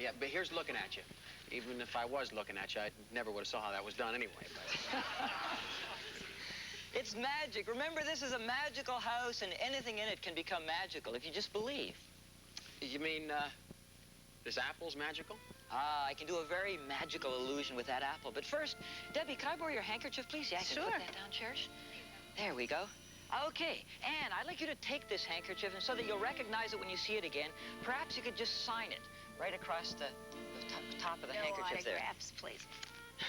Yeah, but here's looking at you. Even if I was looking at you, I never would have saw how that was done anyway. But... It's magic. Remember, this is a magical house, and anything in it can become magical if you just believe. You mean, this apple's magical? I can do a very magical illusion with that apple. But first, Debbie, could I borrow your handkerchief, please? Yeah, I can put that down, Cherish. There we go. Okay, Anne, I'd like you to take this handkerchief, and so that you'll recognize it when you see it again, perhaps you could just sign it right across the top of the handkerchief there. No autographs, please.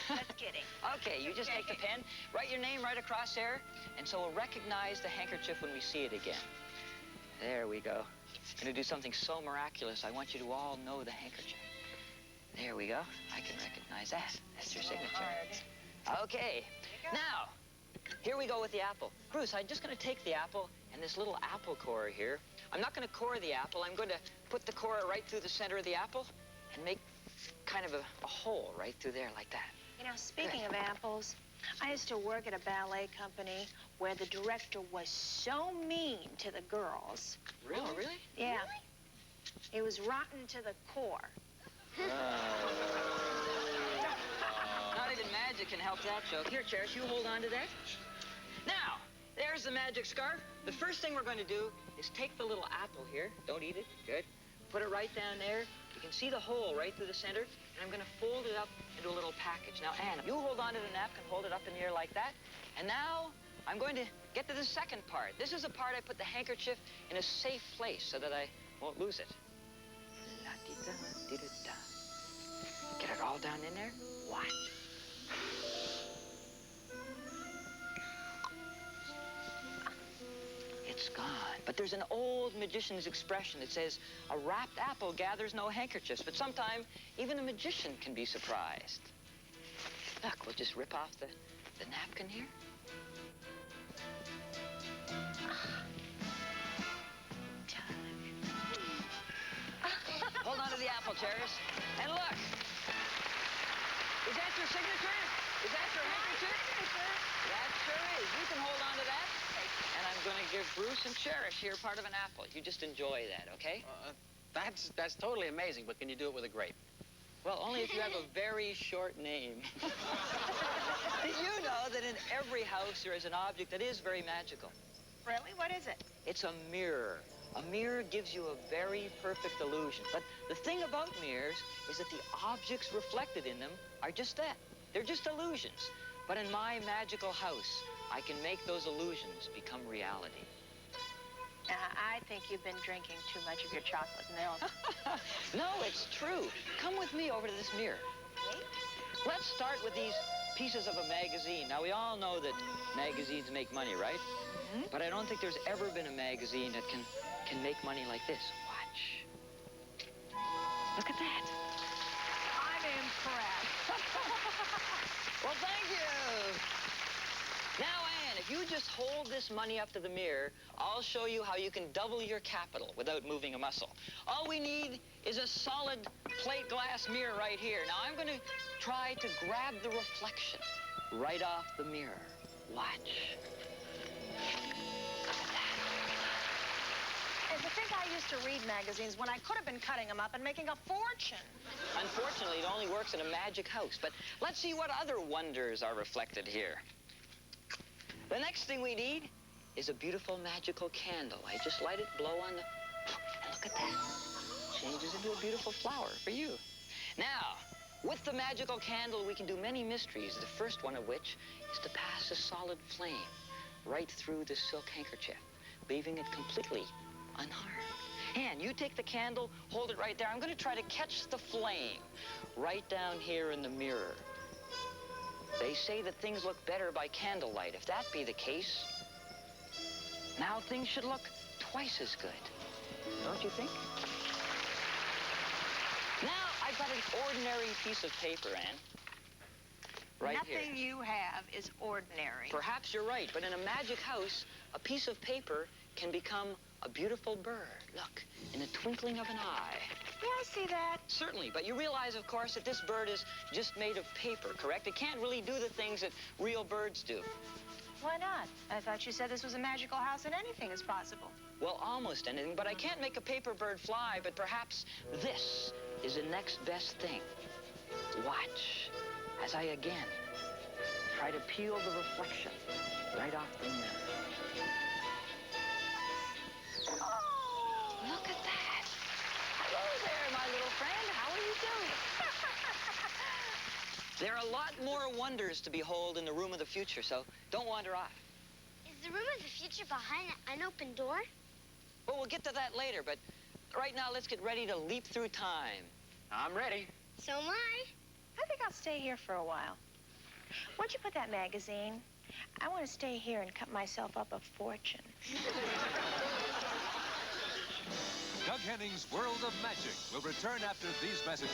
Just kidding. Okay, you just take the pen, write your name right across there, and so we'll recognize the handkerchief when we see it again. There we go. I'm going to do something so miraculous, I want you to all know the handkerchief. There we go. I can recognize that. That's your signature. Okay. Now, here we go with the apple. Bruce, I'm just going to take the apple and this little apple core here. I'm not going to core the apple. I'm going to put the core right through the center of the apple and make kind of a hole right through there like that. You know, speaking of apples, I used to work at a ballet company where the director was so mean to the girls. Really? Oh, really? Yeah. Really? He was rotten to the core. Not even magic can help that joke. Here, Cherish, you hold on to that. Now, there's the magic scarf. The first thing we're going to do is take the little apple here. Don't eat it. Good. Put it right down there. You can see the hole right through the center. And I'm going to fold it up into a little package. Now, Anne, you hold on to the napkin, hold it up in the air like that. And now I'm going to get to the second part. This is the part I put the handkerchief in a safe place so that I won't lose it. La-dee-da-dee-da-da. Get it all down in there. Watch. It's gone. But there's an old magician's expression that says, a wrapped apple gathers no handkerchiefs. But sometimes even a magician can be surprised. Look, we'll just rip off the napkin here. Hold on to the apple, Cherish. And look. Is that your signature? Is that your handkerchief? That sure is. You can hold on to that. And I'm going to give Bruce and Cherish here part of an apple. You just enjoy that, okay? That's totally amazing, but can you do it with a grape? Well, only if you have a very short name. Did you know that in every house there is an object that is very magical? Really? What is it? It's a mirror. A mirror gives you a very perfect illusion. But the thing about mirrors is that the objects reflected in them are just that. They're just illusions. But in my magical house, I can make those illusions become reality. I think you've been drinking too much of your chocolate milk. No, it's true. Come with me over to this mirror. Let's start with these pieces of a magazine. Now, we all know that magazines make money, right? Mm-hmm. But I don't think there's ever been a magazine that can make money like this. Watch. Look at that. I'm impressed. Well, thank you. Now, Anne, if you just hold this money up to the mirror, I'll show you how you can double your capital without moving a muscle. All we need is a solid plate glass mirror right here. Now, I'm going to try to grab the reflection right off the mirror. Watch. To think I used to read magazines when I could have been cutting them up and making a fortune. Unfortunately, it only works in a magic house. But let's see what other wonders are reflected here. The next thing we need is a beautiful magical candle. I just light it, blow on the... And look at that. Changes into a beautiful flower for you. Now, with the magical candle, we can do many mysteries. The first one of which is to pass a solid flame right through the silk handkerchief, leaving it completely unharmed. Anne, you take the candle, hold it right there. I'm going to try to catch the flame right down here in the mirror. They say that things look better by candlelight. If that be the case, now things should look twice as good. Don't you think? Now, I've got an ordinary piece of paper, Anne. Right here. Nothing you have is ordinary. Perhaps you're right, but in a magic house, a piece of paper can become a beautiful bird. Look, in the twinkling of an eye. Yeah, I see that. Certainly, but you realize, of course, that this bird is just made of paper, correct? It can't really do the things that real birds do. Why not? I thought you said this was a magical house and anything is possible. Well, almost anything, but I can't make a paper bird fly, but perhaps this is the next best thing. Watch as I again try to peel the reflection right off the mirror. Oh, look at that. Hello there, my little friend. How are you doing? There are a lot more wonders to behold in the room of the future, so don't wander off. Is the room of the future behind an unopened door? Well, we'll get to that later, but right now let's get ready to leap through time. I'm ready. So am I. I think I'll stay here for a while. Where'd you put that magazine? I want to stay here and cut myself up a fortune. Doug Henning's World of Magic will return after these messages.